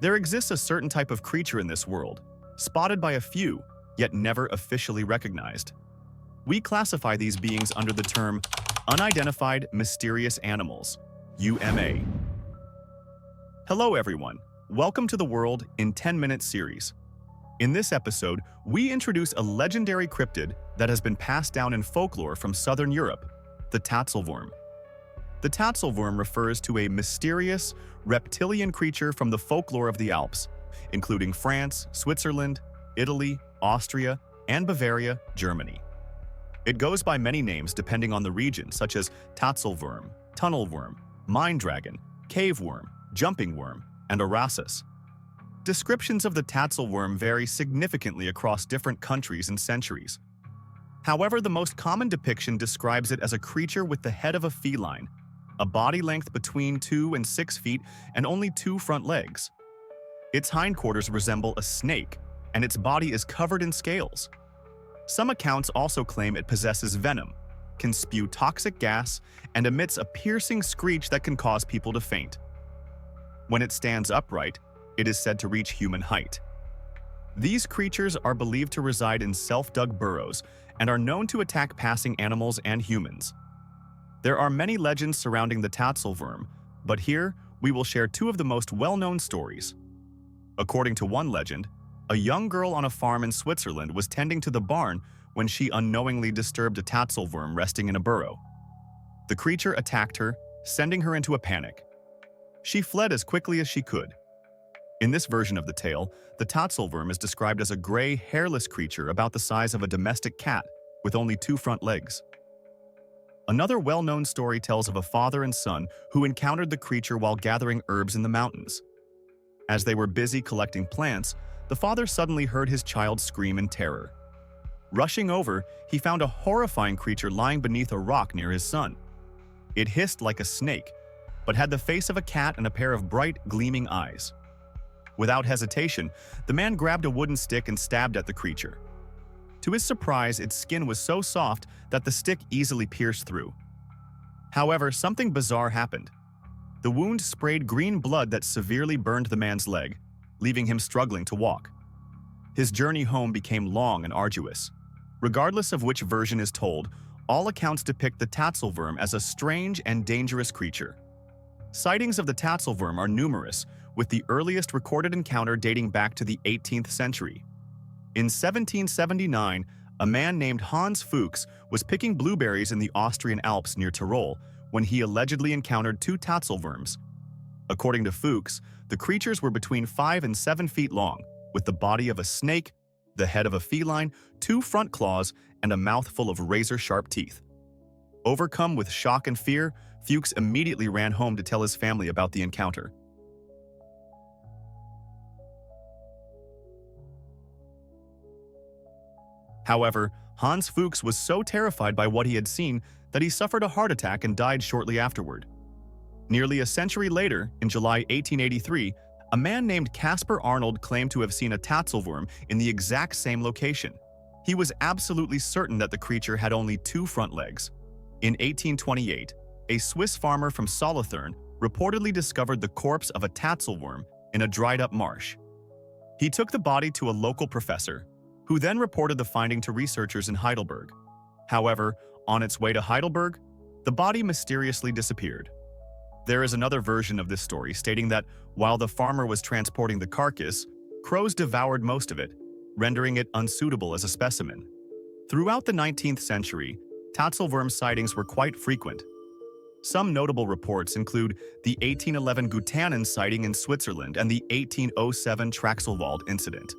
There exists a certain type of creature in this world, spotted by a few, yet never officially recognized. We classify these beings under the term Unidentified Mysterious Animals, UMA. Hello everyone, welcome to the World in 10-Minute series. In this episode, we introduce a legendary cryptid that has been passed down in folklore from southern Europe, the Tatzelwurm. The Tatzelwurm refers to a mysterious, reptilian creature from the folklore of the Alps, including France, Switzerland, Italy, Austria, and Bavaria, Germany. It goes by many names depending on the region, such as Tatzelwurm, tunnel worm, mine dragon, cave worm, jumping worm, and Arasus. Descriptions of the Tatzelwurm vary significantly across different countries and centuries. However, the most common depiction describes it as a creature with the head of a feline, a body length between 2 and 6 feet, and only 2 front legs. Its hindquarters resemble a snake, and its body is covered in scales. Some accounts also claim it possesses venom, can spew toxic gas, and emits a piercing screech that can cause people to faint. When it stands upright, it is said to reach human height. These creatures are believed to reside in self-dug burrows and are known to attack passing animals and humans. There are many legends surrounding the Tatzelwurm, but here we will share 2 of the most well-known stories. According to one legend, a young girl on a farm in Switzerland was tending to the barn when she unknowingly disturbed a Tatzelwurm resting in a burrow. The creature attacked her, sending her into a panic. She fled as quickly as she could. In this version of the tale, the Tatzelwurm is described as a gray, hairless creature about the size of a domestic cat, with only 2 front legs. Another well-known story tells of a father and son who encountered the creature while gathering herbs in the mountains. As they were busy collecting plants, the father suddenly heard his child scream in terror. Rushing over, he found a horrifying creature lying beneath a rock near his son. It hissed like a snake, but had the face of a cat and a pair of bright, gleaming eyes. Without hesitation, the man grabbed a wooden stick and stabbed at the creature. To his surprise, its skin was so soft that the stick easily pierced through. However, something bizarre happened. The wound sprayed green blood that severely burned the man's leg, leaving him struggling to walk. His journey home became long and arduous. Regardless of which version is told, all accounts depict the Tatzelwurm as a strange and dangerous creature. Sightings of the Tatzelwurm are numerous, with the earliest recorded encounter dating back to the 18th century. In 1779, a man named Hans Fuchs was picking blueberries in the Austrian Alps near Tyrol when he allegedly encountered 2 Tatzelwurms. According to Fuchs, the creatures were between 5 and 7 feet long, with the body of a snake, the head of a feline, 2 front claws, and a mouth full of razor-sharp teeth. Overcome with shock and fear, Fuchs immediately ran home to tell his family about the encounter. However, Hans Fuchs was so terrified by what he had seen that he suffered a heart attack and died shortly afterward. Nearly a century later, in July 1883, a man named Caspar Arnold claimed to have seen a Tatzelwurm in the exact same location. He was absolutely certain that the creature had only 2 front legs. In 1828, a Swiss farmer from Solothurn reportedly discovered the corpse of a Tatzelwurm in a dried-up marsh. He took the body to a local professor, who then reported the finding to researchers in Heidelberg. However, on its way to Heidelberg, the body mysteriously disappeared. There is another version of this story stating that while the farmer was transporting the carcass, crows devoured most of it, rendering it unsuitable as a specimen. Throughout the 19th century, Tatzelwurm sightings were quite frequent. Some notable reports include the 1811 Gutanen sighting in Switzerland and the 1807 Tatzelwurm incident.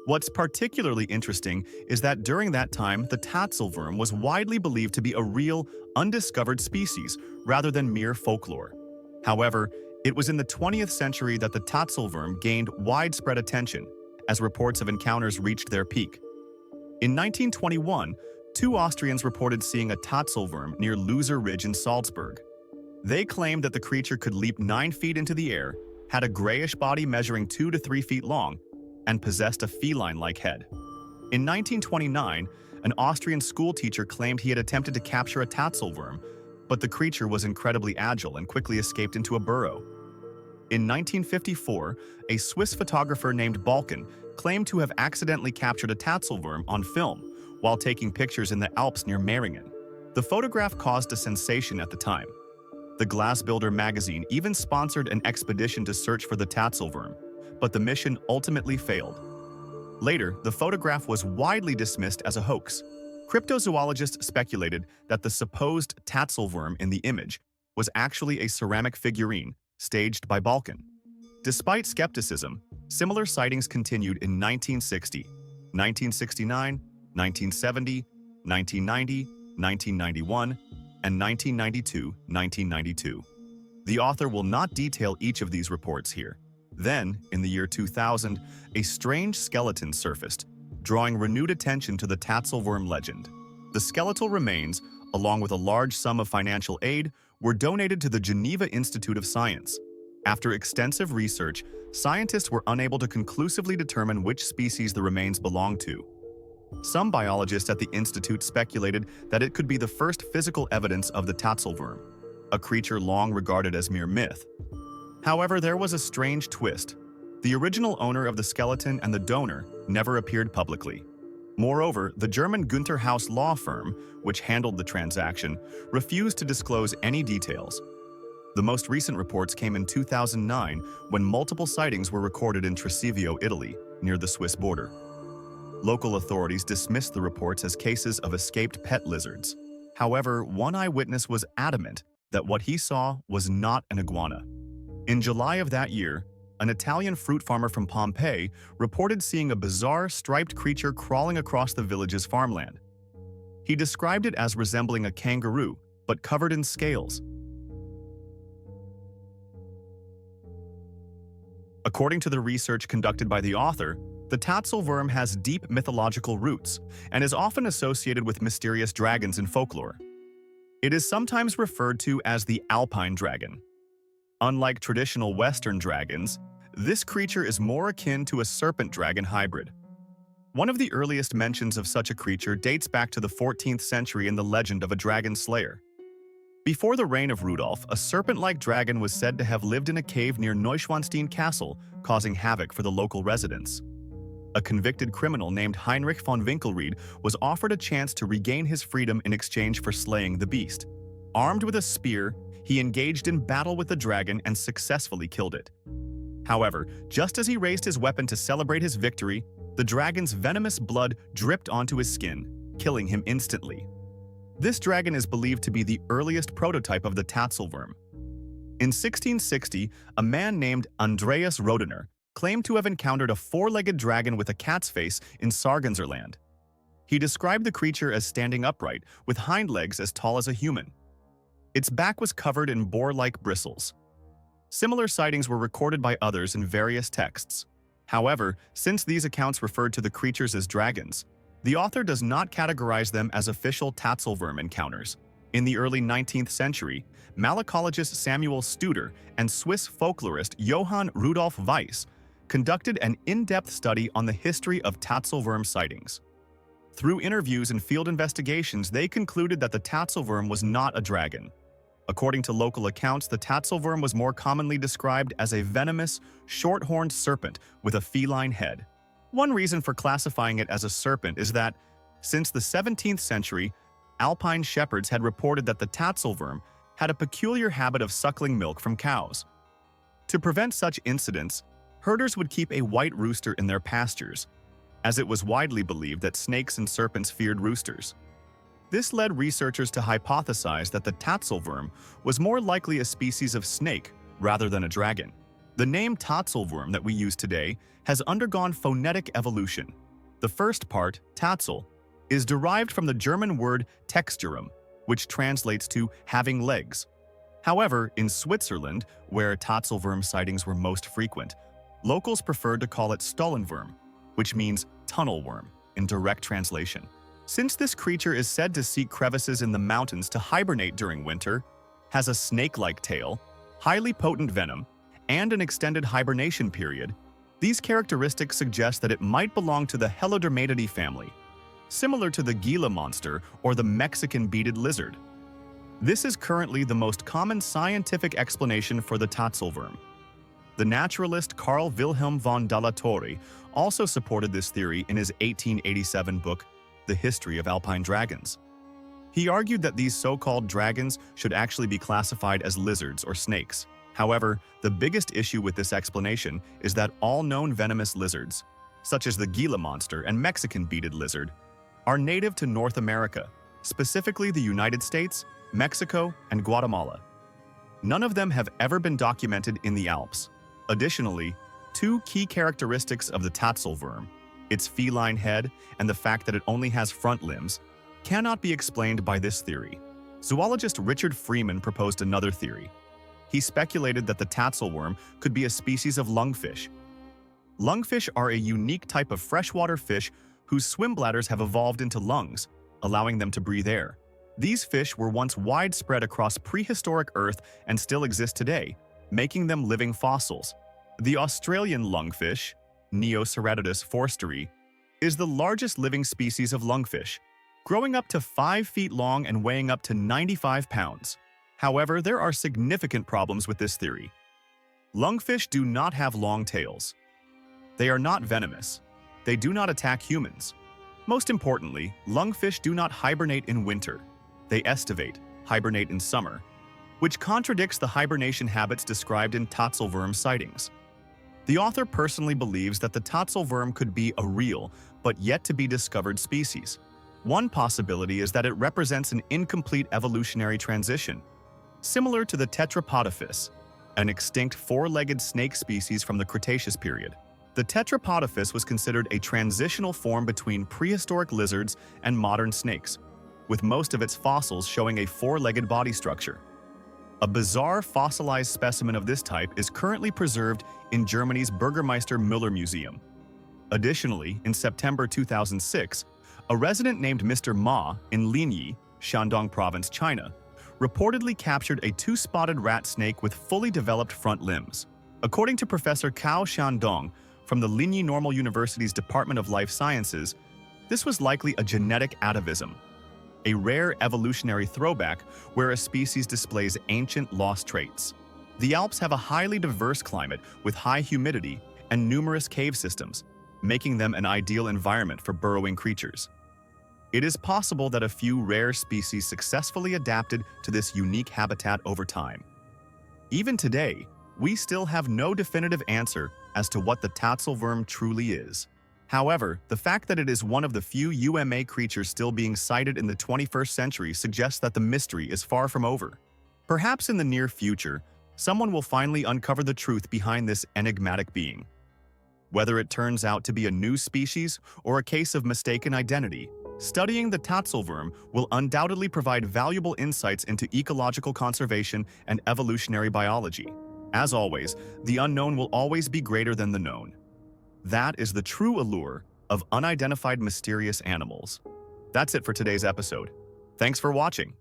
What's particularly interesting is that during that time, the Tatzelwurm was widely believed to be a real, undiscovered species rather than mere folklore. However, it was in the 20th century that the Tatzelwurm gained widespread attention, as reports of encounters reached their peak. In 1921, 2 Austrians reported seeing a Tatzelwurm near Loser Ridge in Salzburg. They claimed that the creature could leap 9 feet into the air, had a grayish body measuring 2 to 3 feet long, and possessed a feline-like head. In 1929, an Austrian schoolteacher claimed he had attempted to capture a Tatzelwurm, but the creature was incredibly agile and quickly escaped into a burrow. In 1954, a Swiss photographer named Balkan claimed to have accidentally captured a Tatzelwurm on film while taking pictures in the Alps near Meiringen. The photograph caused a sensation at the time. The Glassbuilder magazine even sponsored an expedition to search for the Tatzelwurm, but the mission ultimately failed. Later, the photograph was widely dismissed as a hoax. Cryptozoologists speculated that the supposed Tatzelwurm in the image was actually a ceramic figurine staged by Balkan. Despite skepticism, similar sightings continued in 1960, 1969, 1970, 1990, 1991, and 1992. The author will not detail each of these reports here. Then, in the year 2000, a strange skeleton surfaced, drawing renewed attention to the Tatzelwurm legend. The skeletal remains, along with a large sum of financial aid, were donated to the Geneva Institute of Science. After extensive research, scientists were unable to conclusively determine which species the remains belonged to. Some biologists at the institute speculated that it could be the first physical evidence of the Tatzelwurm, a creature long regarded as mere myth. However, there was a strange twist. The original owner of the skeleton and the donor never appeared publicly. Moreover, the German Günther Haus law firm, which handled the transaction, refused to disclose any details. The most recent reports came in 2009 when multiple sightings were recorded in Tresivio, Italy, near the Swiss border. Local authorities dismissed the reports as cases of escaped pet lizards. However, one eyewitness was adamant that what he saw was not an iguana. In July of that year, an Italian fruit farmer from Pompeii reported seeing a bizarre striped creature crawling across the village's farmland. He described it as resembling a kangaroo, but covered in scales. According to the research conducted by the author, the Tatzelwurm has deep mythological roots and is often associated with mysterious dragons in folklore. It is sometimes referred to as the Alpine dragon. Unlike traditional Western dragons, this creature is more akin to a serpent-dragon hybrid. One of the earliest mentions of such a creature dates back to the 14th century in the legend of a dragon slayer. Before the reign of Rudolf, a serpent-like dragon was said to have lived in a cave near Neuschwanstein Castle, causing havoc for the local residents. A convicted criminal named Heinrich von Winkelried was offered a chance to regain his freedom in exchange for slaying the beast. Armed with a spear, he engaged in battle with the dragon and successfully killed it. However, just as he raised his weapon to celebrate his victory, the dragon's venomous blood dripped onto his skin, killing him instantly. This dragon is believed to be the earliest prototype of the Tatzelwurm. In 1660, a man named Andreas Rodener claimed to have encountered a four-legged dragon with a cat's face in Sarganserland. He described the creature as standing upright, with hind legs as tall as a human. Its back was covered in boar-like bristles. Similar sightings were recorded by others in various texts. However, since these accounts referred to the creatures as dragons, the author does not categorize them as official Tatzelwurm encounters. In the early 19th century, malacologist Samuel Studer and Swiss folklorist Johann Rudolf Weiss conducted an in-depth study on the history of Tatzelwurm sightings. Through interviews and field investigations, they concluded that the Tatzelwurm was not a dragon. According to local accounts, the Tatzelwurm was more commonly described as a venomous, short-horned serpent with a feline head. One reason for classifying it as a serpent is that, since the 17th century, Alpine shepherds had reported that the Tatzelwurm had a peculiar habit of suckling milk from cows. To prevent such incidents, herders would keep a white rooster in their pastures, as it was widely believed that snakes and serpents feared roosters. This led researchers to hypothesize that the Tatzelwurm was more likely a species of snake rather than a dragon. The name Tatzelwurm that we use today has undergone phonetic evolution. The first part, Tatzel, is derived from the German word Texturum, which translates to having legs. However, in Switzerland, where Tatzelwurm sightings were most frequent, locals preferred to call it Stollenwurm, which means tunnel worm in direct translation. Since this creature is said to seek crevices in the mountains to hibernate during winter, has a snake-like tail, highly potent venom, and an extended hibernation period, these characteristics suggest that it might belong to the Helodermatidae family, similar to the Gila monster or the Mexican beaded lizard. This is currently the most common scientific explanation for the Tatzelwurm. The naturalist Carl Wilhelm von de la Torre also supported this theory in his 1887 book, The History of Alpine Dragons. He argued that these so-called dragons should actually be classified as lizards or snakes. However, the biggest issue with this explanation is that all known venomous lizards, such as the Gila monster and Mexican beaded lizard, are native to North America, specifically the United States, Mexico, and Guatemala. None of them have ever been documented in the Alps. Additionally, two key characteristics of the Tatzelwurm, its feline head and the fact that it only has front limbs, cannot be explained by this theory. Zoologist Richard Freeman proposed another theory. He speculated that the Tatzelwurm could be a species of lungfish. Lungfish are a unique type of freshwater fish whose swim bladders have evolved into lungs, allowing them to breathe air. These fish were once widespread across prehistoric Earth and still exist today, making them living fossils. The Australian lungfish, Neoceratodus forsteri, is the largest living species of lungfish, growing up to 5 feet long and weighing up to 95 pounds. However, there are significant problems with this theory. Lungfish do not have long tails. They are not venomous. They do not attack humans. Most importantly, lungfish do not hibernate in winter. They estivate, hibernate in summer, which contradicts the hibernation habits described in Tatzelwurm sightings. The author personally believes that the Tatzelwurm could be a real, but yet to be discovered species. One possibility is that it represents an incomplete evolutionary transition, similar to the Tetrapodophis, an extinct four-legged snake species from the Cretaceous period. The Tetrapodophis was considered a transitional form between prehistoric lizards and modern snakes, with most of its fossils showing a four-legged body structure. A bizarre fossilized specimen of this type is currently preserved in Germany's Bürgermeister Müller Museum. Additionally, in September 2006, a resident named Mr. Ma in Linyi, Shandong Province, China, reportedly captured a two-spotted rat snake with fully developed front limbs. According to Professor Cao Shandong from the Linyi Normal University's Department of Life Sciences, this was likely a genetic atavism, a rare evolutionary throwback where a species displays ancient lost traits. The Alps have a highly diverse climate with high humidity and numerous cave systems, making them an ideal environment for burrowing creatures. It is possible that a few rare species successfully adapted to this unique habitat over time. Even today, we still have no definitive answer as to what the Tatzelwurm truly is. However, the fact that it is one of the few UMA creatures still being sighted in the 21st century suggests that the mystery is far from over. Perhaps in the near future, someone will finally uncover the truth behind this enigmatic being. Whether it turns out to be a new species or a case of mistaken identity, studying the Tatzelwurm will undoubtedly provide valuable insights into ecological conservation and evolutionary biology. As always, the unknown will always be greater than the known. That is the true allure of unidentified mysterious animals. That's it for today's episode. Thanks for watching.